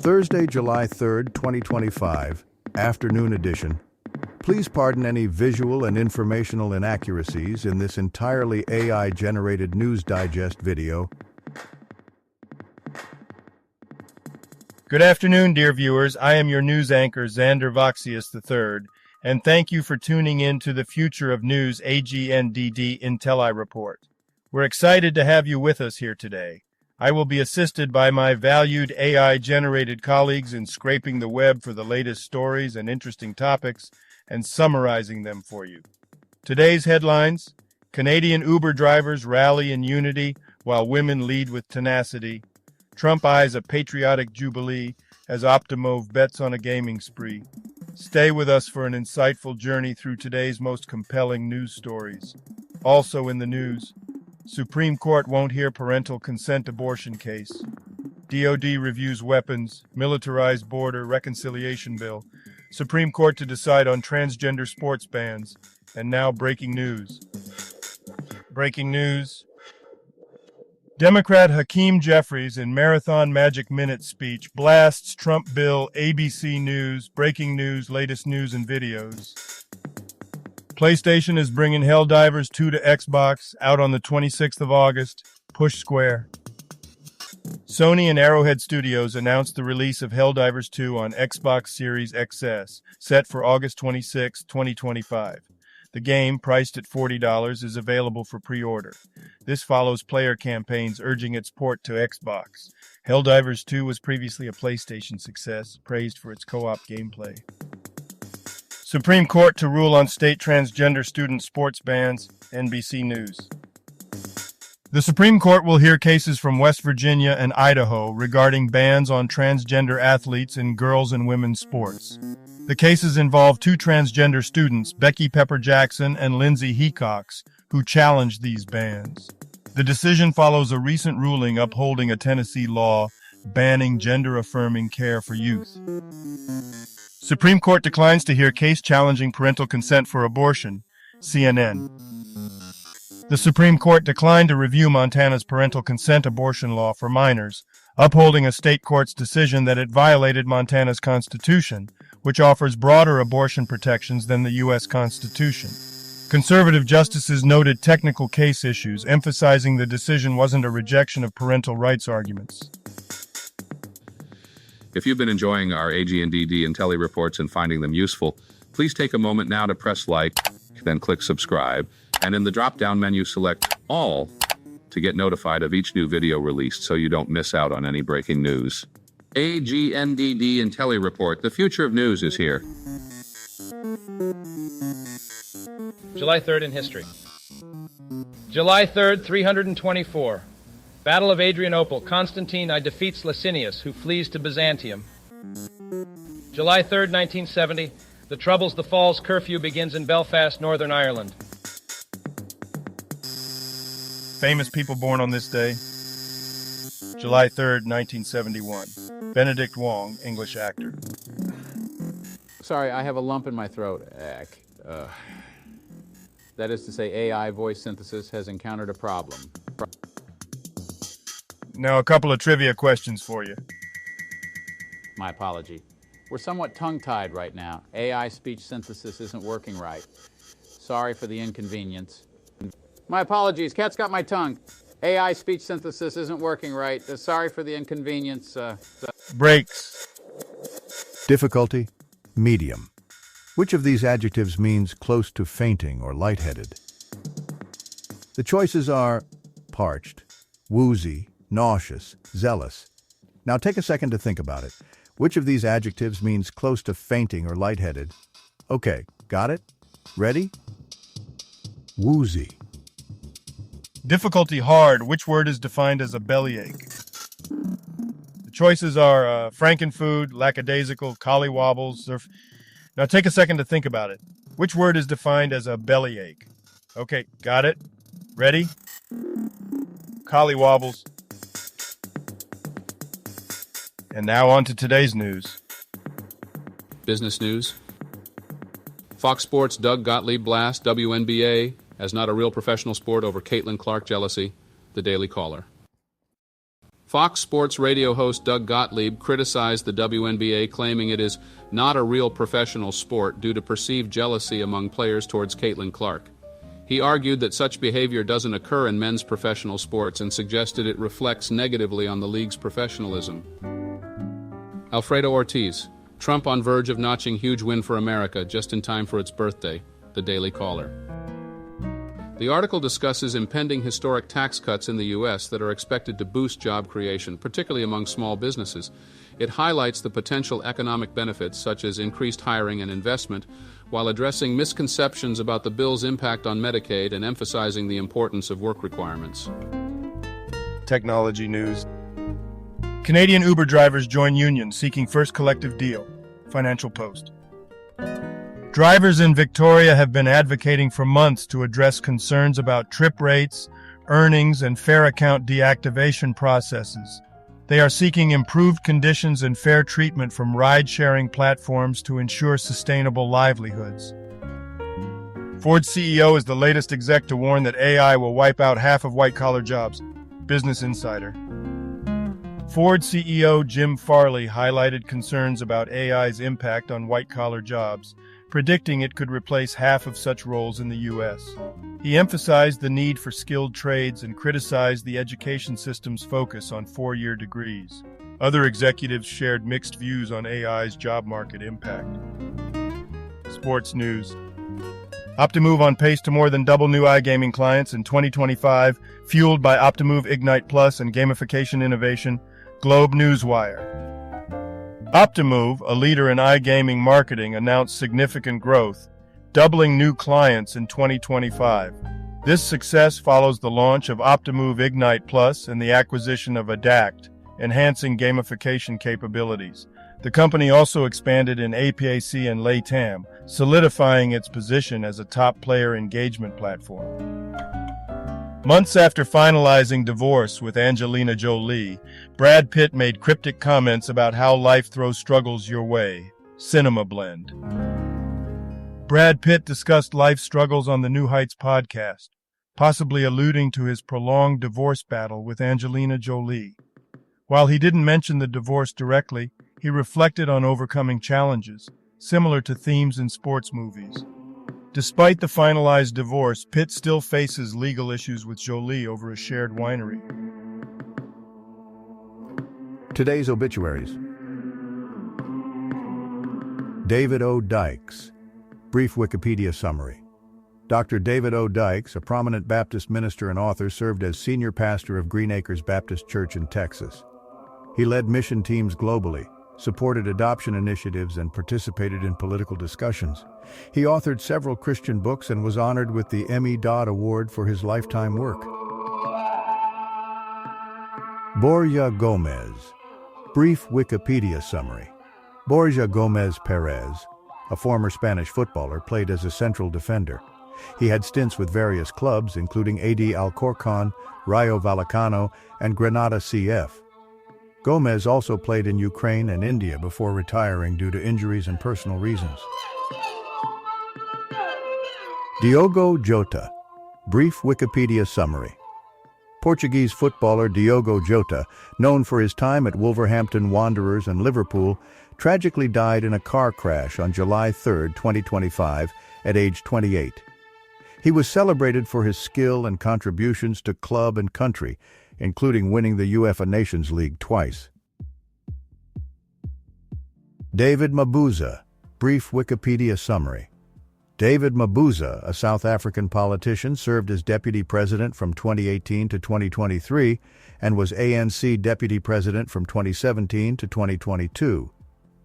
Thursday, July 3rd, 2025, afternoon edition. Please pardon any visual and informational inaccuracies in this entirely AI-generated News Digest video. Good afternoon, dear viewers. I am your news anchor, Xander Voxius III, and thank you for tuning in to the Future of News AGNDD intelliReport. We're excited to have you with us here today. I will be assisted by my valued AI-generated colleagues in scraping the web for the latest stories and interesting topics and summarizing them for you. Today's headlines: Canadian Uber drivers rally in unity while women lead with tenacity. Trump eyes a patriotic jubilee as Optimove bets on a gaming spree. Stay with us for an insightful journey through today's most compelling news stories. Also in the news, Supreme Court won't hear parental consent abortion case. DOD reviews weapons, militarized border reconciliation bill. Supreme Court to decide on transgender sports bans. And now breaking news. Breaking news. Democrat Hakeem Jeffries in Marathon Magic Minute speech blasts Trump bill. ABC News, breaking news, latest news and videos. PlayStation is bringing Helldivers 2 to Xbox, out on the 26th of August. Push square. Sony and Arrowhead Studios announced the release of Helldivers 2 on Xbox Series XS, set for August 26, 2025. The game, priced at $40, is available for pre-order. This follows player campaigns urging its port to Xbox. Helldivers 2 was previously a PlayStation success, praised for its co-op gameplay. Supreme Court to rule on state transgender student sports bans. NBC News. The Supreme Court will hear cases from West Virginia and Idaho regarding bans on transgender athletes in girls' and women's sports. The cases involve two transgender students, Becky Pepper Jackson and Lindsay Hecox, who challenged these bans. The decision follows a recent ruling upholding a Tennessee law banning gender-affirming care for youth. Supreme Court declines to hear case challenging parental consent for abortion. CNN. The Supreme Court declined to review Montana's parental consent abortion law for minors, upholding a state court's decision that it violated Montana's Constitution, which offers broader abortion protections than the U.S. Constitution. Conservative justices noted technical case issues, emphasizing the decision wasn't a rejection of parental rights arguments. If you've been enjoying our AGNDD intelliReports and finding them useful, please take a moment now to press like, then click subscribe, and in the drop-down menu select All to get notified of each new video released so you don't miss out on any breaking news. AGNDD intelliReport, the future of news is here. July 3rd in history. July 3rd, 324. Battle of Adrianople. Constantine I defeats Licinius, who flees to Byzantium. July 3rd, 1970. The Troubles the Falls curfew begins in Belfast, Northern Ireland. Famous people born on this day. July 3rd, 1971. Benedict Wong, English actor. Sorry, I have a lump in my throat. That is to say, AI voice synthesis has encountered a problem. Now a couple of trivia questions for you. My apology. We're somewhat tongue-tied right now. AI speech synthesis isn't working right. Sorry for the inconvenience. My apologies, cat's got my tongue. AI speech synthesis isn't working right. Sorry for the inconvenience. Breaks. Difficulty, medium. Which of these adjectives means close to fainting or lightheaded? The choices are parched, woozy, nauseous, zealous. Now take a second to think about it. Which of these adjectives means close to fainting or lightheaded? Okay, got it? Ready? Woozy. Difficulty hard. Which word is defined as a bellyache? The choices are frankenfood, lackadaisical, collywobbles, surf. Now take a second to think about it. Which word is defined as a bellyache? Okay, got it? Ready? Collywobbles. And now on to today's news. Business news. Fox Sports Doug Gottlieb blast WNBA as not a real professional sport over Caitlin Clark jealousy. The Daily Caller. Fox Sports radio host Doug Gottlieb criticized the WNBA, claiming it is not a real professional sport due to perceived jealousy among players towards Caitlin Clark. He argued that such behavior doesn't occur in men's professional sports and suggested it reflects negatively on the league's professionalism. Alfredo Ortiz, Trump on verge of notching huge win for America just in time for its birthday, the Daily Caller. The article discusses impending historic tax cuts in the U.S. that are expected to boost job creation, particularly among small businesses. It highlights the potential economic benefits, such as increased hiring and investment, while addressing misconceptions about the bill's impact on Medicaid and emphasizing the importance of work requirements. Technology news. Canadian Uber drivers join union seeking first collective deal. Financial Post. Drivers in Victoria have been advocating for months to address concerns about trip rates, earnings, and fare account deactivation processes. They are seeking improved conditions and fair treatment from ride-sharing platforms to ensure sustainable livelihoods. Ford's CEO is the latest exec to warn that AI will wipe out half of white-collar jobs. Business Insider. Ford CEO Jim Farley highlighted concerns about AI's impact on white-collar jobs, predicting it could replace half of such roles in the U.S. He emphasized the need for skilled trades and criticized the education system's focus on four-year degrees. Other executives shared mixed views on AI's job market impact. Sports news. Optimove on pace to more than double new iGaming clients in 2025, fueled by Optimove Ignite Plus and gamification innovation. Globe Newswire. Optimove, a leader in iGaming marketing, announced significant growth, doubling new clients in 2025. This success follows the launch of Optimove Ignite Plus and the acquisition of Adact, enhancing gamification capabilities. The company also expanded in APAC and LATAM, solidifying its position as a top player engagement platform. Months after finalizing divorce with Angelina Jolie, Brad Pitt made cryptic comments about how life throws struggles your way. Cinema Blend. Brad Pitt discussed life struggles on the New Heights podcast, possibly alluding to his prolonged divorce battle with Angelina Jolie. While he didn't mention the divorce directly, he reflected on overcoming challenges, similar to themes in sports movies. Despite the finalized divorce, Pitt still faces legal issues with Jolie over a shared winery. Today's obituaries. David O. Dykes. Brief Wikipedia summary. Dr. David O. Dykes, a prominent Baptist minister and author, served as senior pastor of Green Acres Baptist Church in Texas. He led mission teams globally, supported adoption initiatives, and participated in political discussions. He authored several Christian books and was honored with the Emmy Dodd Award for his lifetime work. Borja Gomez. Brief Wikipedia summary. Borja Gomez Perez, a former Spanish footballer, played as a central defender. He had stints with various clubs, including AD Alcorcón, Rayo Vallecano, and Granada CF. Gomez also played in Ukraine and India before retiring due to injuries and personal reasons. Diogo Jota. Brief Wikipedia summary. Portuguese footballer Diogo Jota, known for his time at Wolverhampton Wanderers and Liverpool, tragically died in a car crash on July 3, 2025, at age 28. He was celebrated for his skill and contributions to club and country, including winning the UEFA Nations League twice. David Mabuza. Brief Wikipedia summary. David Mabuza, a South African politician, served as deputy president from 2018 to 2023 and was ANC deputy president from 2017 to 2022.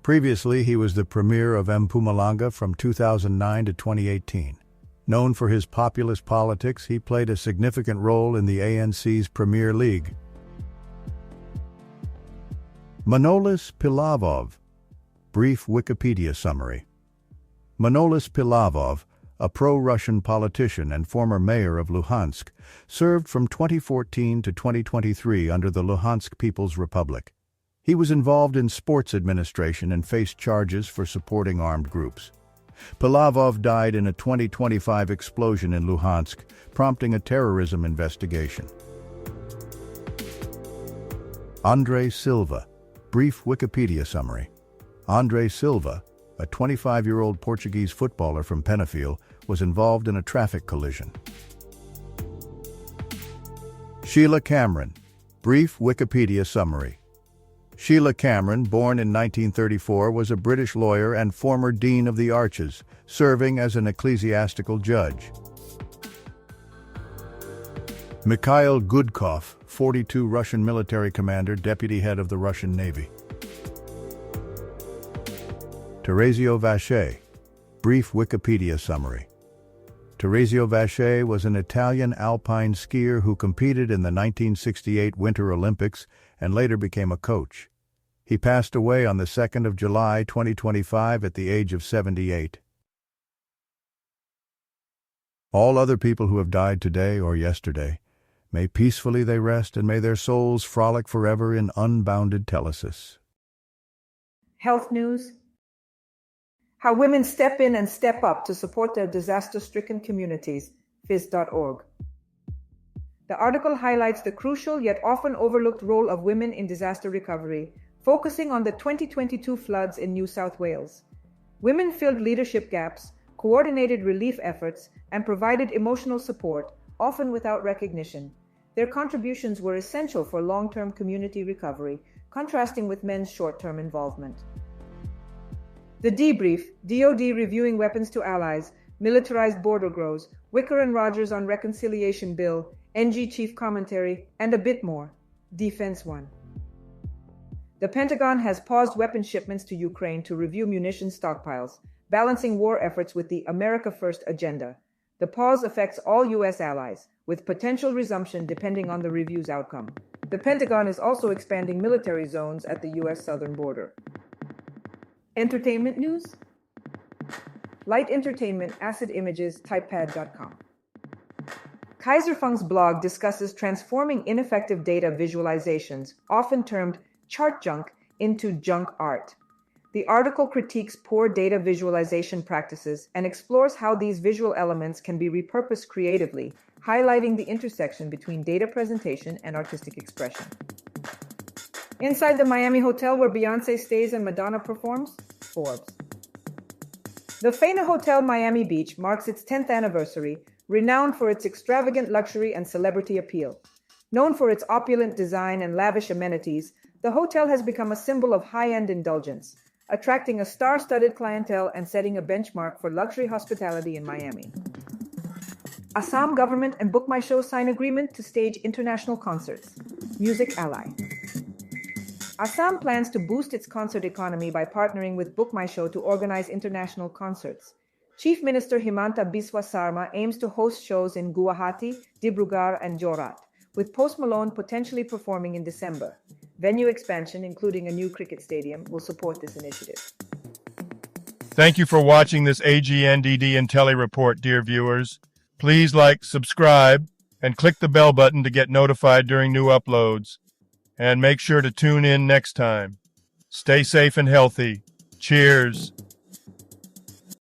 Previously, he was the premier of Mpumalanga from 2009 to 2018. Known for his populist politics, he played a significant role in the ANC's Premier League. Manolis Pilavov. Brief Wikipedia summary. Manolis Pilavov, a pro-Russian politician and former mayor of Luhansk, served from 2014 to 2023 under the Luhansk People's Republic. He was involved in sports administration and faced charges for supporting armed groups. Pilavov died in a 2025 explosion in Luhansk, prompting a terrorism investigation. Andre Silva. Brief Wikipedia summary. Andre Silva, a 25-year-old Portuguese footballer from Penafiel, was involved in a traffic collision. Sheila Cameron. Brief Wikipedia summary. Sheila Cameron, born in 1934, was a British lawyer and former Dean of the Arches, serving as an ecclesiastical judge. Mikhail Gudkov, 42, Russian military commander, deputy head of the Russian Navy. Teresio Vacher. Brief Wikipedia summary. Teresio Vacher was an Italian alpine skier who competed in the 1968 Winter Olympics and later became a coach. He passed away on the 2nd of July, 2025 at the age of 78. All other people who have died today or yesterday, may peacefully they rest, and may their souls frolic forever in unbounded telesis. Health news. How women step in and step up to support their disaster-stricken communities, phys.org. The article highlights the crucial yet often overlooked role of women in disaster recovery, focusing on the 2022 floods in New South Wales. Women filled leadership gaps, coordinated relief efforts, and provided emotional support, often without recognition. Their contributions were essential for long-term community recovery, contrasting with men's short-term involvement. The Debrief, DoD reviewing weapons to allies, militarized border grows, Wicker and Rogers on reconciliation bill, NG chief commentary, and a bit more. Defense One. The Pentagon has paused weapons shipments to Ukraine to review munitions stockpiles, balancing war efforts with the America First agenda. The pause affects all U.S. allies, with potential resumption depending on the review's outcome. The Pentagon is also expanding military zones at the U.S. southern border. Entertainment news. Light Entertainment, Acid Images, Typepad.com. Kaiser Funk's blog discusses transforming ineffective data visualizations, often termed chart junk, into junk art. The article critiques poor data visualization practices and explores how these visual elements can be repurposed creatively, highlighting the intersection between data presentation and artistic expression. Inside the Miami hotel where Beyoncé stays and Madonna performs, Forbes. The Faina Hotel Miami Beach marks its 10th anniversary, renowned for its extravagant luxury and celebrity appeal. Known for its opulent design and lavish amenities, the hotel has become a symbol of high-end indulgence, attracting a star-studded clientele and setting a benchmark for luxury hospitality in Miami. Assam government and Book My Show sign agreement to stage international concerts. Music Ally. Assam plans to boost its concert economy by partnering with Book My Show to organize international concerts. Chief Minister Himanta Biswa Sarma aims to host shows in Guwahati, Dibrugarh, and Jorat, with Post Malone potentially performing in December. Venue expansion, including a new cricket stadium, will support this initiative. Thank you for watching this AGNDD intelliReport, dear viewers. Please like, subscribe, and click the bell button to get notified during new uploads. And make sure to tune in next time. Stay safe and healthy. Cheers.